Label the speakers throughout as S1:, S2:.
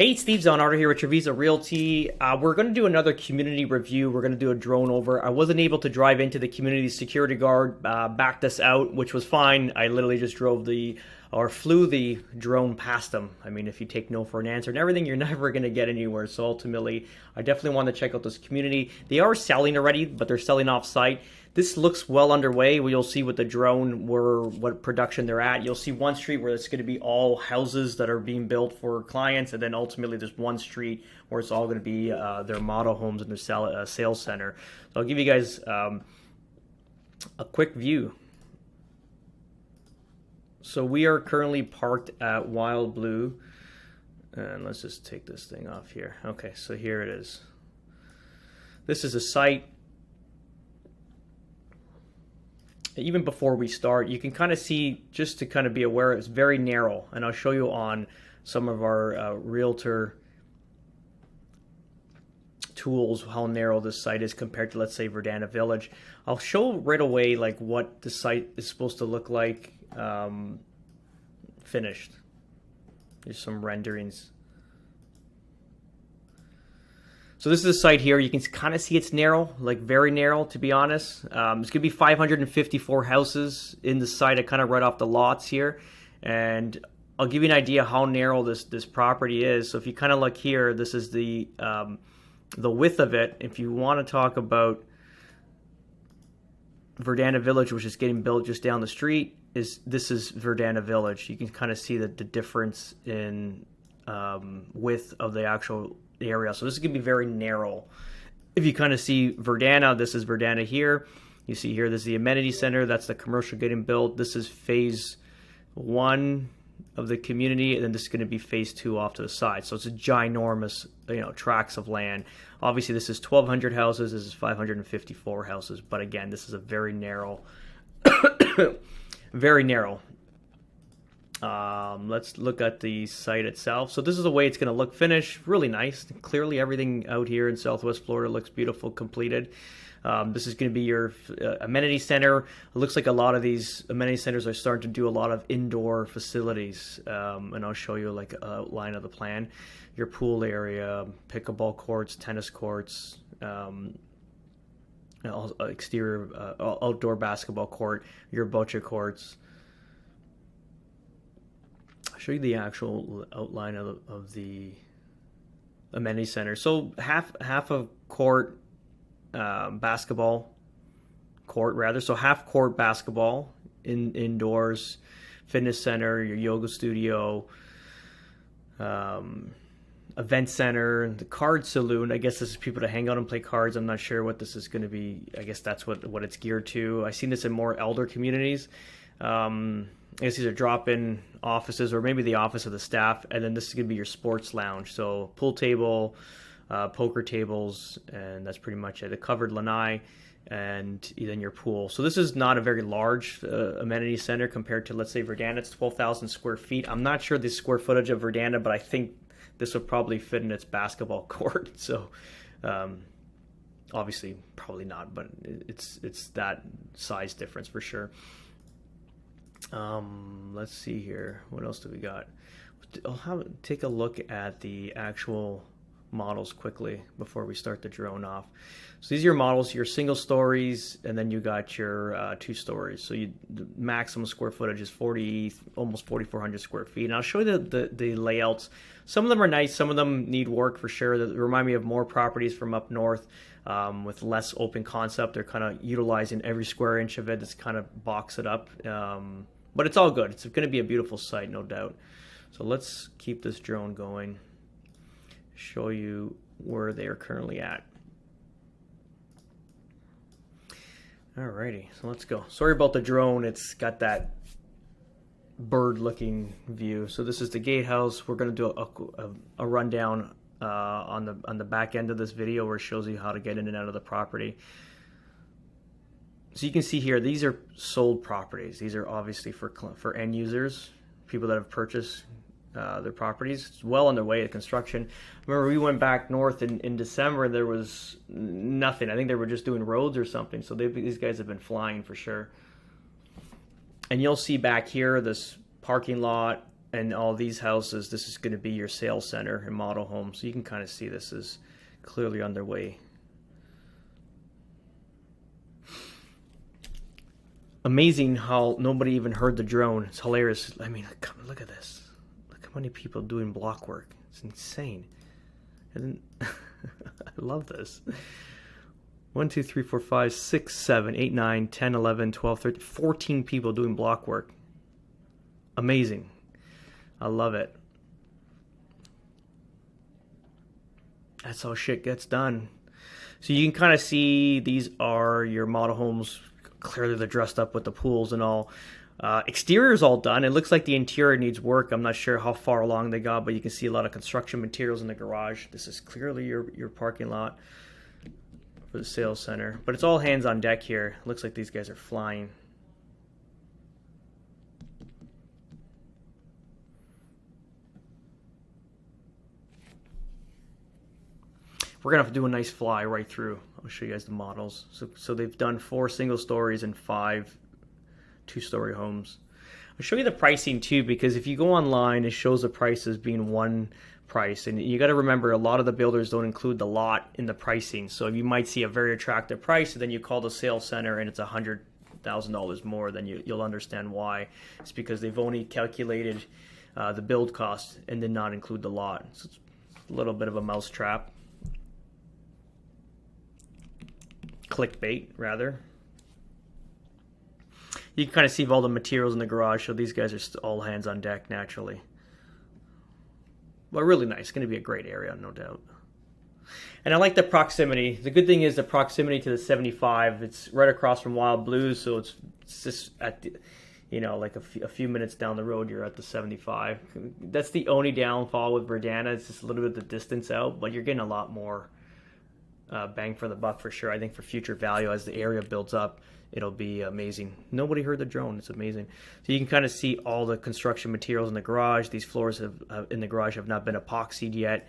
S1: Hey, Steve Zonardo here with Trevisa Realty. We're going to do another community review. We're going to do a drone over. I wasn't able to drive into the community. Security guard backed us out, which was fine. I literally just flew the drone past them. I mean, if you take no for an answer and everything, you're never going to get anywhere. So ultimately, I definitely want to check out this community. They are selling already, but they're selling off site. This looks well underway. You'll see with the drone what production they're at. You'll see one street where it's going to be all houses that are being built for clients, and then ultimately there's one street where it's all going to be their model homes and their sales center. So I'll give you guys a quick view. So we are currently parked at Wild Blue, and let's just take this thing off here. Okay, so here it is. This is a site. Even before we start, you can kind of see, just to kind of be aware, it's very narrow, and I'll show you on some of our realtor tools how narrow this site is compared to, let's say, Verdana Village. I'll show right away like what the site is supposed to look like finished. Here's some renderings. So this is the site here. You can kind of see it's narrow, like very narrow, to be honest. It's going to be 554 houses in the site. I kind of read off the lots here. And I'll give you an idea how narrow this property is. So if you kind of look here, this is the width of it. If you want to talk about Verdana Village, which is getting built just down the street, this is Verdana Village. You can kind of see the difference in width of the actual area. So this is going to be very narrow. If you kind of see Verdana, this is Verdana here. You see here, this is the amenity center. That's the commercial getting built. This is phase 1 of the community, and then this is going to be phase 2 off to the side. So it's a ginormous, tracts of land. Obviously, this is 1,200 houses. This is 554 houses. But again, this is a very narrow, very narrow. Let's look at the site itself. So this is the way it's going to look finished. Really nice. Clearly everything out here in Southwest Florida looks beautiful, completed. This is going to be your amenity center. It looks like a lot of these amenity centers are starting to do a lot of indoor facilities. And I'll show you like a line of the plan. Your pool area, pickleball courts, tennis courts, exterior outdoor basketball court, your bocce courts. Show you the actual outline of the amenity center. So half a court basketball court rather. So half court basketball indoors, fitness center, your yoga studio, event center, the card saloon. I guess this is people to hang out and play cards. I'm not sure what this is going to be. I guess that's what it's geared to. I've seen this in more elder communities. I guess these are drop-in offices, or maybe the office of the staff, and then this is going to be your sports lounge. So pool table, poker tables, and that's pretty much it. A covered lanai, and then your pool. So this is not a very large amenity center compared to, let's say, Verdana. It's 12,000 square feet. I'm not sure the square footage of Verdana, but I think this would probably fit in its basketball court. So obviously, probably not, but it's that size difference for sure. Let's see here. What else do we got? I'll take a look at the actual models quickly before we start the drone off. So these are your models, your single stories, and then you got your 2 stories. So the maximum square footage is almost 4,400 square feet. And I'll show you the layouts. Some of them are nice. Some of them need work for sure. They remind me of more properties from up north with less open concept. They're kind of utilizing every square inch of it. It's kind of box it up. But it's all good. It's going to be a beautiful site, no doubt. So let's keep this drone going. Show you where they are currently at. Alrighty, so let's go. Sorry about the drone. It's got that bird-looking view. So this is the gatehouse. We're going to do a rundown on the back end of this video where it shows you how to get in and out of the property. So you can see here, these are sold properties. These are obviously for end users, people that have purchased their properties. It's well on their way to construction. Remember, we went back north in December, and there was nothing. I think they were just doing roads or something. So these guys have been flying for sure. And you'll see back here this parking lot, And all these houses, this is going to be your sales center and model home. So you can kind of see this is clearly underway. Amazing how nobody even heard the drone. It's hilarious. I mean, look at this. Look how many people doing block work. It's insane. And I love this. 1, 2, 3, 4, 5, 6, 7, 8, 9, 10, 11, 12, 13, 14 people doing block work. Amazing. I love it. That's how shit gets done. So you can kind of see these are your model homes. Clearly they're dressed up with the pools and all. Exterior is all done. It looks like the interior needs work. I'm not sure how far along they got, but you can see a lot of construction materials in the garage. This is clearly your parking lot for the sales center. But it's all hands on deck here. Looks like these guys are flying. We're gonna have to do a nice fly right through. I'll show you guys the models. So they've done 4 single stories and 5 2-story homes. I'll show you the pricing too, because if you go online, it shows the prices being one price, and you got to remember a lot of the builders don't include the lot in the pricing. So you might see a very attractive price, and then you call the sales center and it's $100,000 more. Then you'll understand why. It's because they've only calculated the build cost and did not include the lot. So it's a little bit of a mousetrap. Clickbait, rather. You can kind of see all the materials in the garage, so these guys are all hands on deck naturally. But really nice. It's going to be a great area, no doubt. And I like the proximity. The good thing is the proximity to the 75. It's right across from Wild Blues, so it's just at the, you know, like a few minutes down the road, you're at the 75. That's the only downfall with Verdana. It's just a little bit the distance out, but you're getting a lot more bang for the buck for sure. I think for future value as the area builds up, it'll be amazing. Nobody heard the drone. It's amazing. So you can kind of see all the construction materials in the garage. These floors in the garage have not been epoxied yet.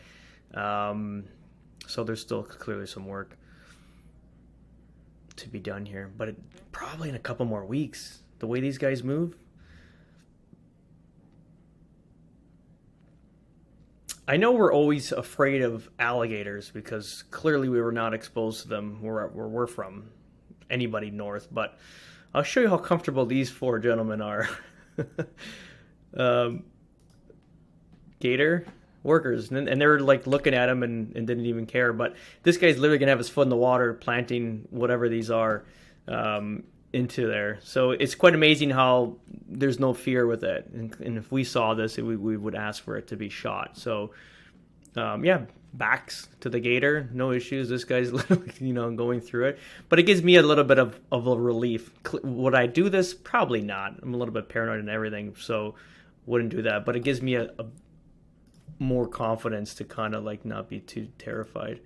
S1: So there's still clearly some work to be done here. But probably in a couple more weeks, the way these guys move. I know we're always afraid of alligators because clearly we were not exposed to them where we're from, anybody north, but I'll show you how comfortable these 4 gentlemen are. Gator workers, and they're like looking at him and didn't even care, but this guy's literally gonna have his foot in the water planting whatever these are into there. So it's quite amazing how there's no fear with it, and if we saw this, we would ask for it to be shot. So yeah, backs to the gator, no issues. This guy's literally, you know, going through it, but it gives me a little bit of a relief. Would I do this? Probably not. I'm a little bit paranoid and everything, so wouldn't do that, but it gives me a more confidence to kind of like not be too terrified.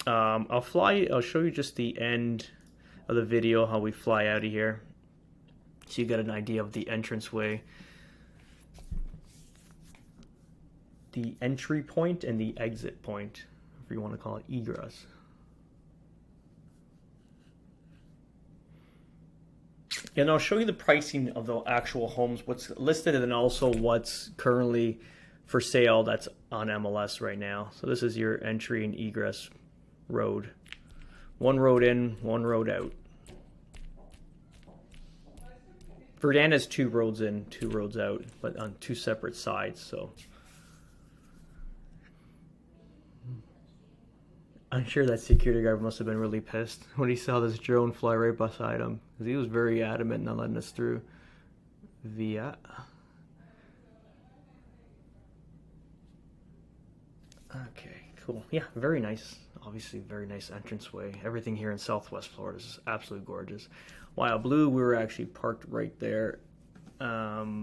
S1: I'll show you just the end of the video, how we fly out of here, so you get an idea of the entranceway, the entry point, and the exit point, if you want to call it egress. And I'll show you the pricing of the actual homes, what's listed, and then also what's currently for sale that's on MLS right now. So this is your entry and egress road. One road in, one road out. Verdana has 2 roads in, 2 roads out, but on 2 separate sides. So I'm sure that security guard must have been really pissed when he saw this drone fly right beside him, because he was very adamant in not letting us through. Via. Okay, cool. Yeah, very nice. Obviously, very nice entranceway. Everything here in Southwest Florida is absolutely gorgeous. Wild Blue, we were actually parked right there. I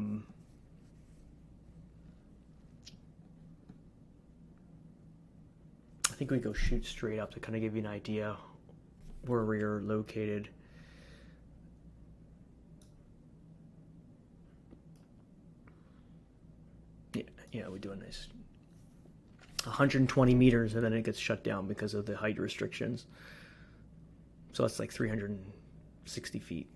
S1: think we go shoot straight up to kind of give you an idea where we are located. Yeah, we do a nice 120 meters, and then it gets shut down because of the height restrictions. So it's like 360 feet.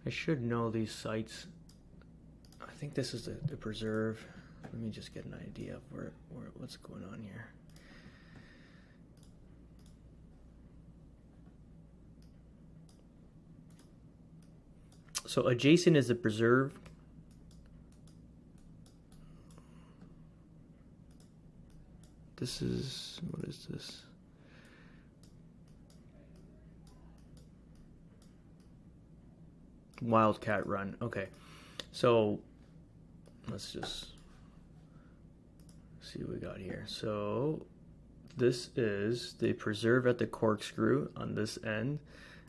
S1: I should know these sites. I think this is the preserve. Let me just get an idea of what's going on here. So adjacent is the preserve. This is, what is this? Wildcat Run. Okay, so let's just see what we got here. So this is the preserve at the Corkscrew on this end,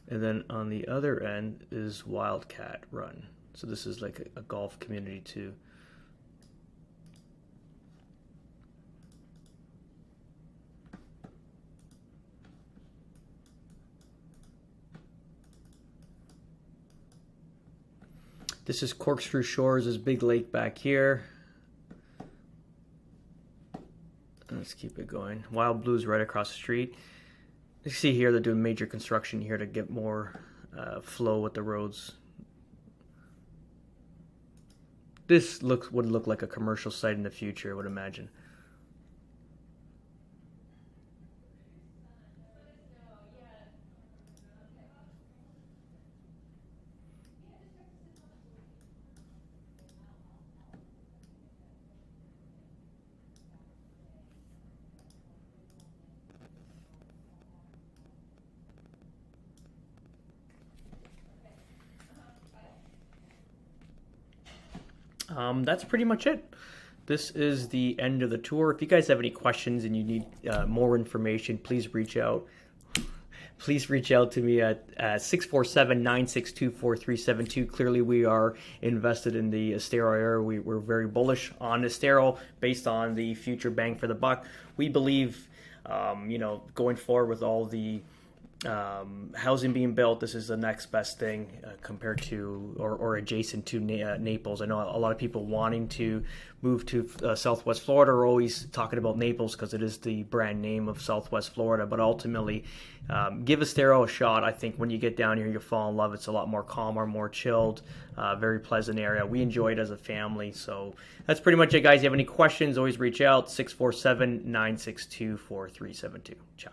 S1: and then on the other end is Wildcat Run. So this is like a golf community too. This is Corkscrew Shores, this big lake back here. Let's keep it going. Wild Blue's right across the street. You see here they're doing major construction here to get more flow with the roads. This would look like a commercial site in the future, I would imagine. That's pretty much it. This is the end of the tour. If you guys have any questions and you need more information, please reach out. Please reach out to me at 647-962-4372. Clearly, we are invested in the Estero area. We're very bullish on Estero based on the future bang for the buck. We believe, going forward with all the housing being built, this is the next best thing compared to or adjacent to Naples. I know a lot of people wanting to move to Southwest Florida are always talking about Naples because it is the brand name of Southwest Florida, but ultimately give Estero a shot. I think when you get down here you'll fall in love. It's a lot more calmer, more chilled, very pleasant area. We enjoy it as a family. So that's pretty much it, guys. If you have any questions, always reach out, 647-962-4372. Ciao.